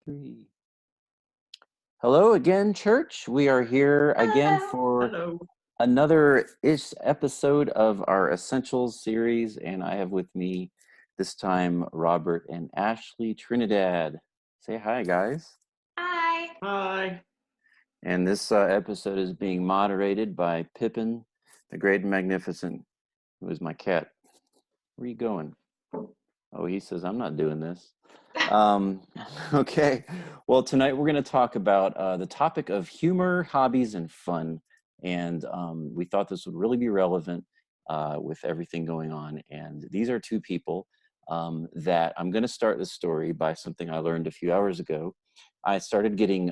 Three. Hello again, church. We are here again Hello. for Hello. another ish episode of our Essentials series, and I have with me this time Robert and Ashley Trinidad. Say hi, guys. Hi. Hi. And this episode is being moderated by Pippin, the Great and Magnificent, who is my cat. Where are you going? Oh, he says, I'm not doing this. Um, okay. Well, tonight we're going to talk about the topic of humor, hobbies, and fun. And we thought this would really be relevant with everything going on. And these are two people that I'm going to start the story by something I learned a few hours ago. I started getting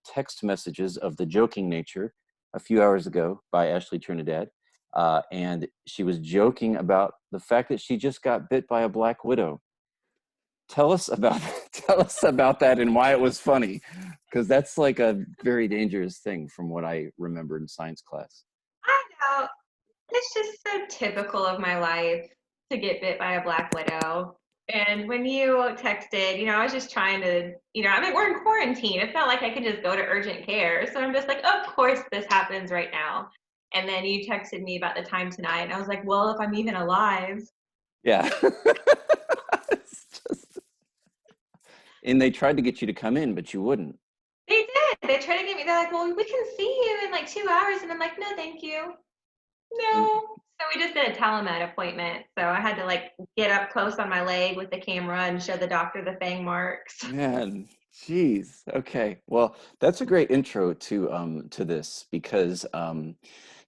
text messages of the joking nature a few hours ago by Ashley Trinidad. And she was joking about the fact that she just got bit by a black widow. Tell us about that and why it was funny, because that's like a very dangerous thing from what I remember in science class. I know. It's just so typical of my life to get bit by a black widow. And when you texted, I was just trying to, we're in quarantine. It's not like I can just go to urgent care. So I'm just like, of course this happens right now. And then you texted me about the time tonight. And I was like, well, if I'm even alive. Yeah. It's just, and they tried to get you to come in, but you wouldn't. They did. They tried to get me. They're like, well, we can see you in like 2 hours. And I'm like, no, thank you. And No. So we just did a telemed appointment. So I had to like get up close on my leg with the camera and show the doctor the fang marks. man, geez. Okay. Well, that's a great intro to this because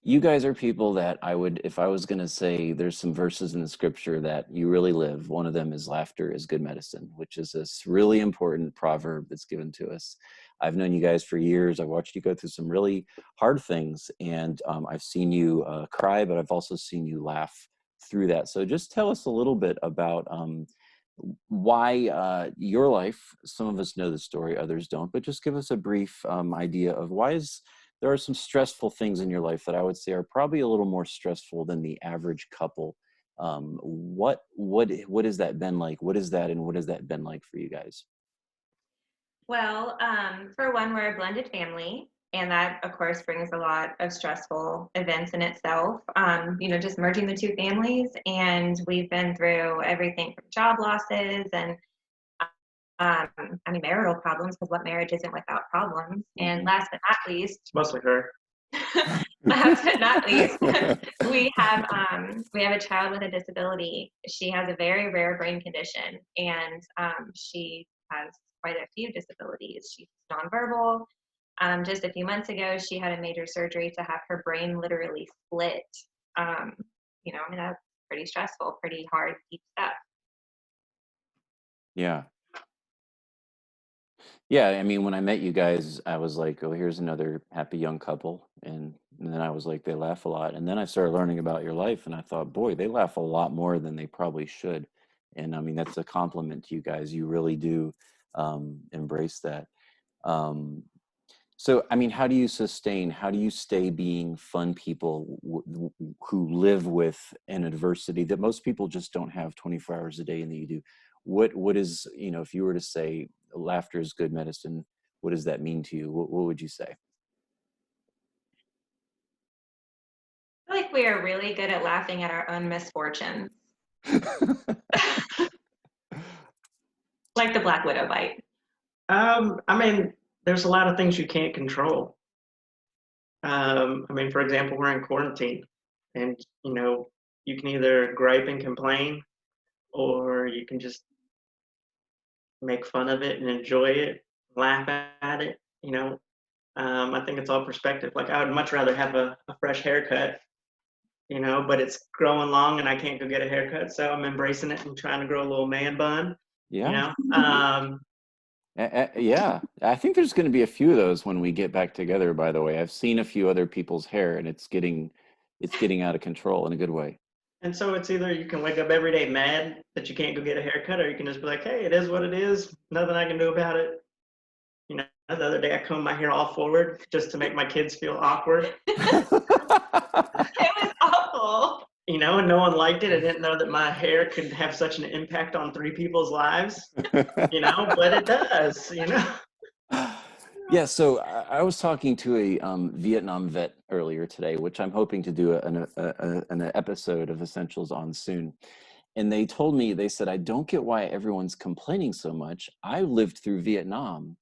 you guys are people that I would, if I was going to say there's some verses in the scripture that you really live, one of them is laughter is good medicine, which is this really important proverb that's given to us. I've known you guys for years. I've watched you go through some really hard things, and I've seen you cry, but I've also seen you laugh through that. So just tell us a little bit about why your life. Some of us know the story, others don't, but just give us a brief idea of why is there are some stressful things in your life that I would say are probably a little more stressful than the average couple. What has that been like? What is that, and what has that been like for you guys? Well, for one, we're a blended family, and that, of course, brings a lot of stressful events in itself. Just merging the two families, and we've been through everything from job losses and, marital problems, because what marriage isn't without problems? And Mhm. last but not least, It's mostly her. last but not least, we have a child with a disability. She has a very rare brain condition, and she has quite a few disabilities. She's nonverbal. Just a few months ago, she had a major surgery to have her brain literally split. Um, that's pretty stressful, pretty hard, deep stuff. Yeah. Yeah, I mean, when I met you guys, I was like, oh, here's another happy young couple. And then I was like, they laugh a lot. And then I started learning about your life, and I thought, boy, they laugh a lot more than they probably should. And I mean, that's a compliment to you guys. You really do embrace that. Um, so, I mean, how do you stay being fun people who live with an adversity that most people just don't have 24 hours a day and that you do? What is, if you were to say laughter is good medicine, what does that mean to you? What would you say? I feel like we are really good at laughing at our own misfortunes, like the Black Widow bite. There's a lot of things you can't control. For example, we're in quarantine, and you can either gripe and complain, or you can just make fun of it and enjoy it, laugh at it. I think it's all perspective. Like I would much rather have a fresh haircut, but it's growing long and I can't go get a haircut, so I'm embracing it and trying to grow a little man bun. You Yeah. know, um, Yeah, I think there's going to be a few of those when we get back together, by the way. I've seen a few other people's hair, and it's getting out of control in a good way. And so it's either you can wake up every day mad that you can't go get a haircut, or you can just be like, hey, it is what it is. Nothing I can do about it. The other day I combed my hair all forward just to make my kids feel awkward. It was awful. and no one liked it. I didn't know that my hair could have such an impact on 3 people's lives, but it does. Yeah, so I was talking to a Vietnam vet earlier today, which I'm hoping to do an episode of Essentials on soon. And they told me, they said, I don't get why everyone's complaining so much. I lived through Vietnam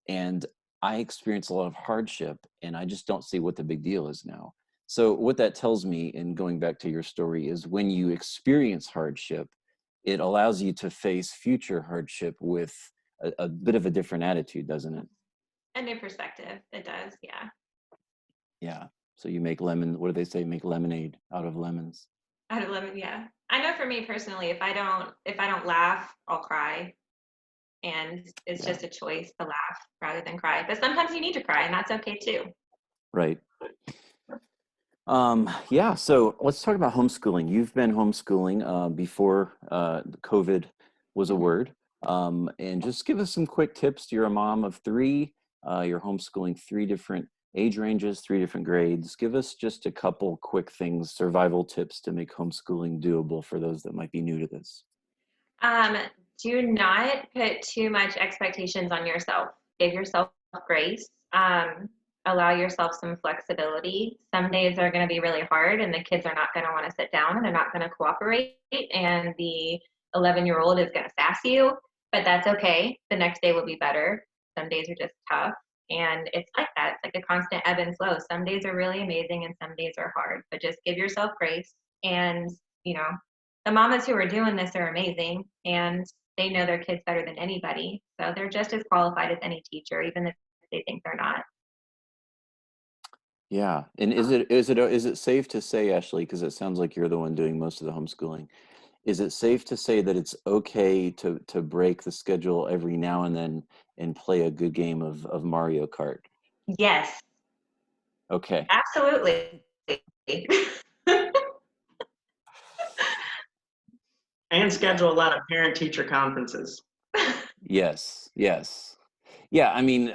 and I experienced a lot of hardship, and I just don't see what the big deal is now. So what that tells me, in going back to your story, is when you experience hardship, it allows you to face future hardship with a bit of a different attitude, doesn't it? A new perspective. It does, yeah. Yeah. So you make lemon, what do they say? Make lemonade out of lemons. Out of lemon, yeah. I know for me personally, if I don't laugh, I'll cry. And it's Yeah. just a choice to laugh rather than cry. But sometimes you need to cry, and that's okay too. Right. Yeah, so let's talk about homeschooling. You've been homeschooling before COVID was a word. And just give us some quick tips. You're a mom of 3. You're homeschooling 3 different age ranges, 3 different grades. Give us just a couple quick things, survival tips to make homeschooling doable for those that might be new to this. Um, do not put too much expectations on yourself. Give yourself grace. Allow yourself some flexibility. Some days are going to be really hard, and the kids are not going to want to sit down, and they're not going to cooperate, and the 11-year-old is going to sass you, but that's okay. The next day will be better. Some days are just tough, and it's like that. It's like a constant ebb and flow. Some days are really amazing, and some days are hard, but just give yourself grace. And, you know, the mamas who are doing this are amazing, and they know their kids better than anybody. So they're just as qualified as any teacher, even if they think they're not. Yeah. And is it safe to say, Ashley, because it sounds like you're the one doing most of the homeschooling, is it safe to say that it's okay to break the schedule every now and then and play a good game of Mario Kart? Yes, Okay. absolutely. And schedule a lot of parent-teacher conferences. Yes. Yes. Yeah. I mean,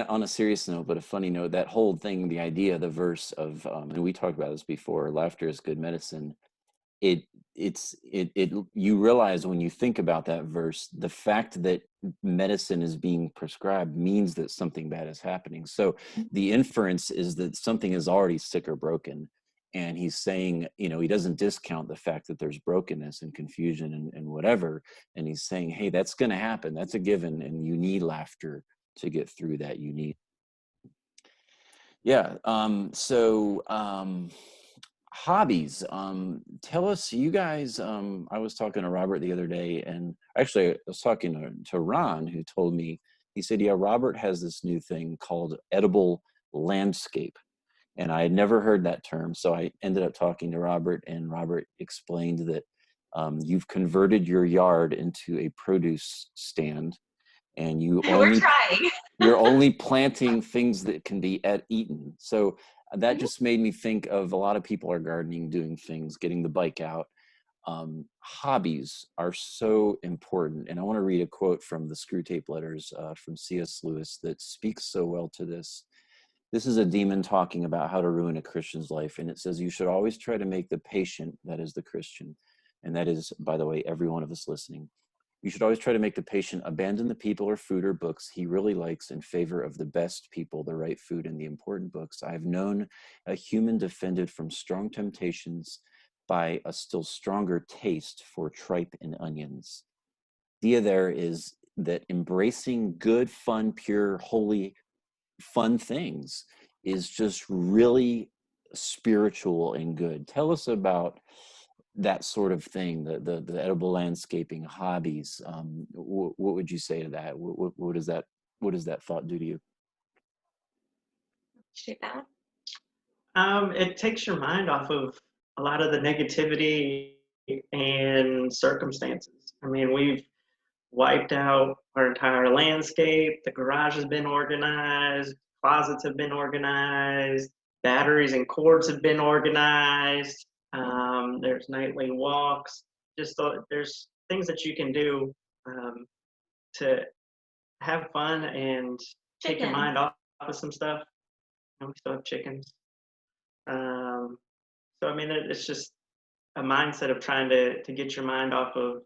on a serious note, but a funny note, that whole thing, the idea, the verse of, and we talked about this before, laughter is good medicine. it it you realize when you think about that verse, the fact that medicine is being prescribed means that something bad is happening. So the inference is that something is already sick or broken, and he's saying, he doesn't discount the fact that there's brokenness and confusion and whatever, and he's saying, hey, that's going to happen, that's a given, and you need laughter to get through that. You need. Yeah. Hobbies. Tell us, you guys. I was talking to Robert the other day, and actually I was talking to Ron, who told me, he said, yeah, Robert has this new thing called edible landscape. And I had never heard that term. So I ended up talking to Robert, and Robert explained that you've converted your yard into a produce stand, and We're trying. you're only planting things that can be eaten. So that just made me think of, a lot of people are gardening, doing things, getting the bike out. Hobbies are so important. And I want to read a quote from the Screw Tape Letters from C.S. Lewis that speaks so well to this. This is a demon talking about how to ruin a Christian's life. And it says, you should always try to make the patient, that is the Christian, and that is, by the way, every one of us listening, you should always try to make the patient abandon the people or food or books he really likes in favor of the best people, the right food, and the important books. I have known a human defended from strong temptations by a still stronger taste for tripe and onions. The idea there is that embracing good, fun, pure, holy, fun things is just really spiritual and good. Tell us about that sort of thing, the edible landscaping, hobbies. What would you say to that? What does that thought do to you? Shoot that one. It takes your mind off of a lot of the negativity and circumstances. I mean, we've wiped out our entire landscape. The garage has been organized. Closets have been organized. Batteries and cords have been organized. There's nightly walks. There's things that you can do to have fun and take your mind off of some stuff. And we still have chickens. So I mean, it's just a mindset of trying to get your mind off of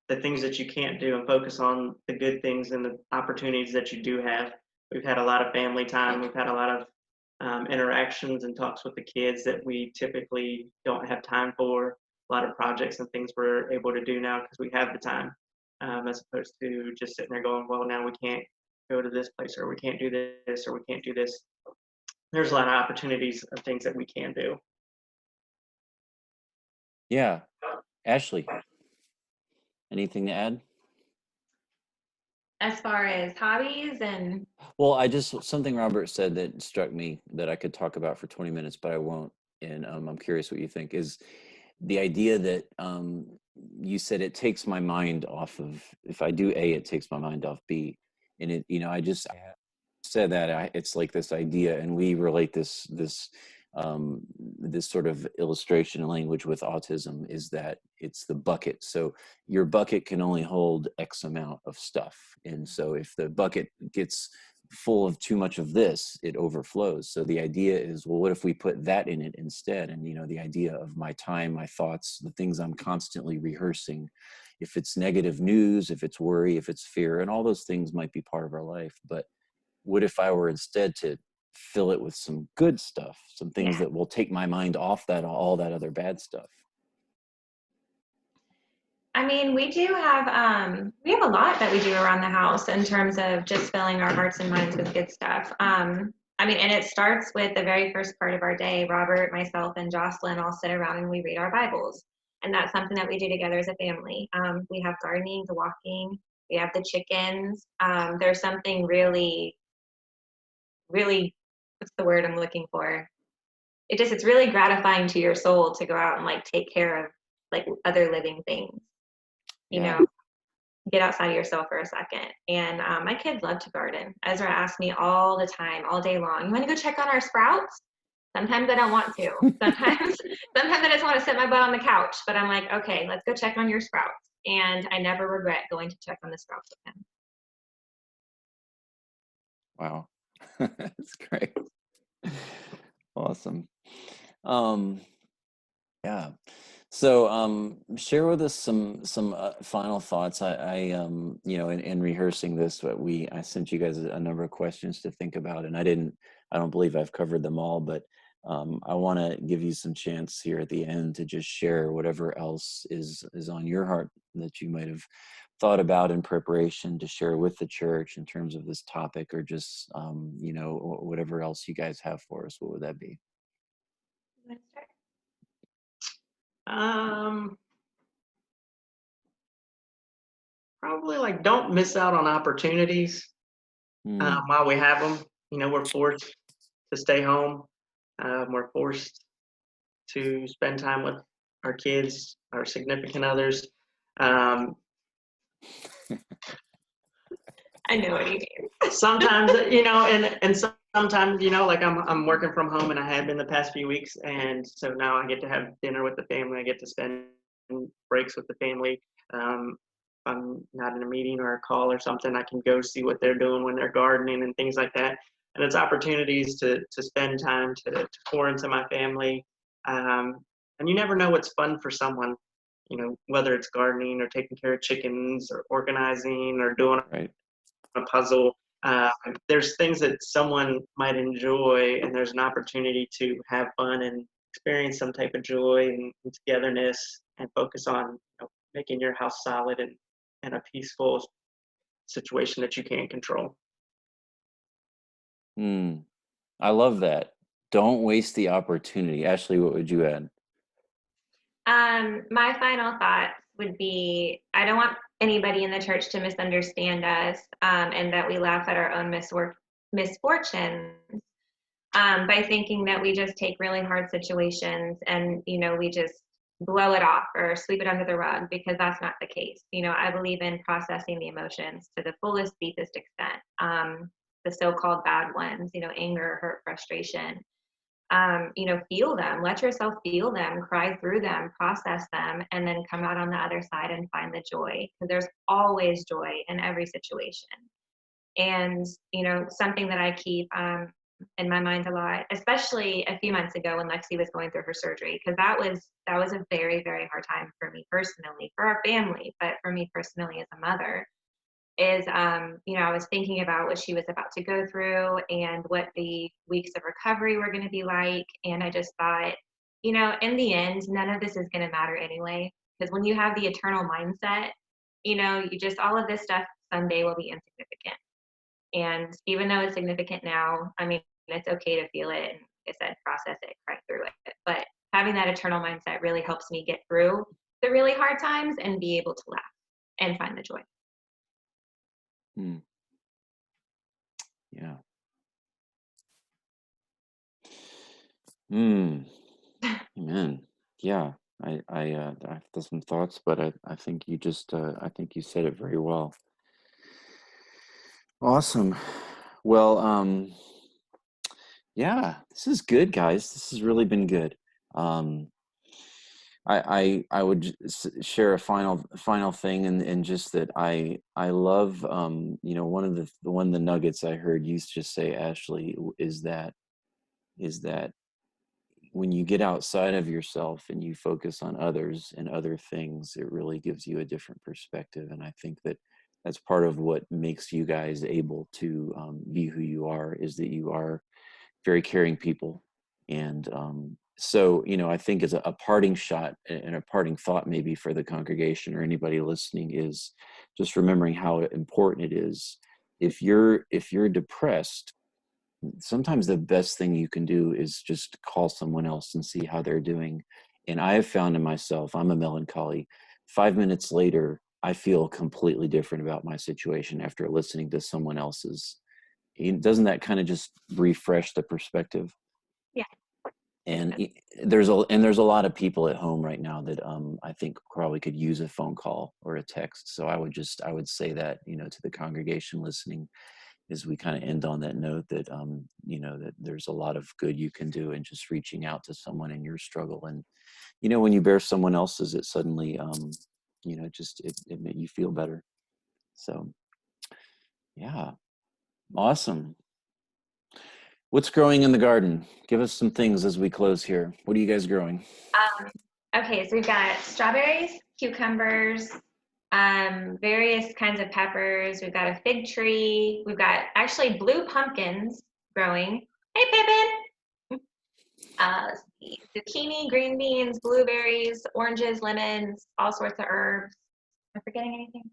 the things that you can't do and focus on the good things and the opportunities that you do have. We've had a lot of family time. We've had a lot of interactions and talks with the kids that we typically don't have time for. A lot of projects and things we're able to do now because we have the time, as opposed to just sitting there going, well, now we can't go to this place, or we can't do this, or we can't do this. There's a lot of opportunities of things that we can do. Yeah. Ashley, anything to add? As far as hobbies and Well, something Robert said that struck me that I could talk about for 20 minutes, but I won't. And I'm curious what you think is the idea that you said it takes my mind off of, if I do A, it takes my mind off B. And it, I said that it's like this idea, and we relate this sort of illustration language with autism, is that it's the bucket. So your bucket can only hold X amount of stuff, and so if the bucket gets full of too much of this, it overflows. So the idea is, well, what if we put that in it instead? And the idea of my time, my thoughts, the things I'm constantly rehearsing, if it's negative news, if it's worry, if it's fear, and all those things might be part of our life, but what if I were instead to fill it with some good stuff, some things that will take my mind off all that other bad stuff? I mean, we have a lot that we do around the house in terms of just filling our hearts and minds with good stuff. I mean, and it starts with the very first part of our day. Robert, myself, and Jocelyn all sit around and we read our Bibles. And that's something that we do together as a family. We have gardening, the walking, we have the chickens. There's something really, really, what's the word I'm looking for? It's really gratifying to your soul to go out and like take care of like other living things. Get outside of yourself for a second. And my kids love to garden. Ezra asks me all the time, all day long, you want to go check on our sprouts? Sometimes I don't want to. Sometimes I just want to sit my butt on the couch. But I'm like, okay, let's go check on your sprouts. And I never regret going to check on the sprouts with him. Wow. That's great. Awesome. Yeah. So share with us some final thoughts. I in rehearsing this, I sent you guys a number of questions to think about, and I don't believe I've covered them all, but I want to give you some chance here at the end to just share whatever else is on your heart that you might have thought about in preparation to share with the church in terms of this topic, or just whatever else you guys have for us. What would that be? Probably like don't miss out on opportunities while we have them. We're forced to stay home. We're forced to spend time with our kids, our significant others. I know what you mean. Sometimes, and sometimes, like I'm working from home, and I have been the past few weeks, and so now I get to have dinner with the family. I get to spend breaks with the family. I'm not in a meeting or a call or something, I can go see what they're doing when they're gardening and things like that. And it's opportunities to spend time to pour into my family. And you never know what's fun for someone, whether it's gardening or taking care of chickens or organizing or doing a puzzle. There's things that someone might enjoy, and there's an opportunity to have fun and experience some type of joy and togetherness, and focus on making your house solid and a peaceful situation that you can't control. I love that. Don't waste the opportunity. Ashley, what would you add? My final thoughts would be, I don't want anybody in the church to misunderstand us, and that we laugh at our own misfortunes by thinking that we just take really hard situations and we just blow it off or sweep it under the rug, because that's not the case. I believe in processing the emotions to the fullest, deepest extent. The so-called bad ones, anger, hurt, frustration. Feel them, let yourself feel them, cry through them, process them, and then come out on the other side and find the joy, because there's always joy in every situation. And, something that I keep in my mind a lot, especially a few months ago when Lexi was going through her surgery, because that was a very, very hard time for me personally, for our family, but for me personally as a mother. Is I was thinking about what she was about to go through and what the weeks of recovery were going to be like, and I just thought, in the end, none of this is going to matter anyway, because when you have the eternal mindset, you just, all of this stuff someday will be insignificant. And even though it's significant now, I mean, it's okay to feel it and, like I said, process it, cry through it. But having that eternal mindset really helps me get through the really hard times and be able to laugh and find the joy. Yeah. Amen. Yeah. I have some thoughts, but I think you just I think you said it very well. Awesome. Well, yeah, this is good, guys. This has really been good. I would share a final thing, and just that I love one of the nuggets I heard you just say, Ashley, is that when you get outside of yourself and you focus on others and other things, it really gives you a different perspective. And I think that that's part of what makes you guys able to be who you are, is that you are very caring people. And so, I think as a parting shot and a parting thought maybe for the congregation or anybody listening is just remembering how important it is. If you're depressed, sometimes the best thing you can do is just call someone else and see how they're doing. And I have found in myself, I'm a melancholy. 5 minutes later, I feel completely different about my situation after listening to someone else's. Doesn't that kind of just refresh the perspective? Yeah. And there's a lot of people at home right now that I think probably could use a phone call or a text. So I would say that, to the congregation listening, as we kind of end on that note, that that there's a lot of good you can do in just reaching out to someone in your struggle. And when you bear someone else's, it suddenly it made you feel better. So yeah, awesome. What's growing in the garden? Give us some things as we close here. What are you guys growing? Okay, so we've got strawberries, cucumbers, various kinds of peppers. We've got a fig tree. We've got actually blue pumpkins growing. Hey, Pippin! Let's see, zucchini, green beans, blueberries, oranges, lemons, all sorts of herbs. Am I forgetting anything?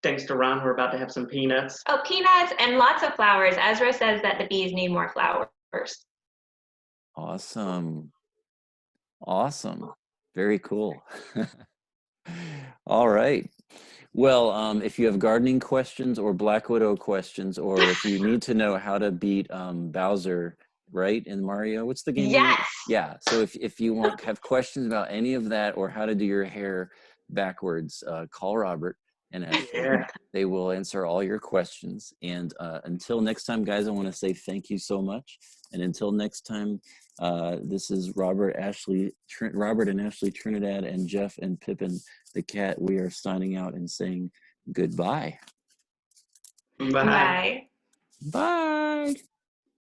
Thanks to Ron, we're about to have some peanuts. Oh, peanuts and lots of flowers. Ezra says that the bees need more flowers. Awesome. Very cool. All right. Well, if you have gardening questions or Black Widow questions, or if you need to know how to beat Bowser, right, in Mario, what's the game? Yes. Yeah. So if you have questions about any of that or how to do your hair backwards, call Robert and Ashley. Yeah. They will answer all your questions. And until next time, guys, I want to say thank you so much. And until next time, this is Robert and Ashley Trinidad and Jeff and Pippin the cat. We are signing out and saying goodbye. Bye. Bye. Bye.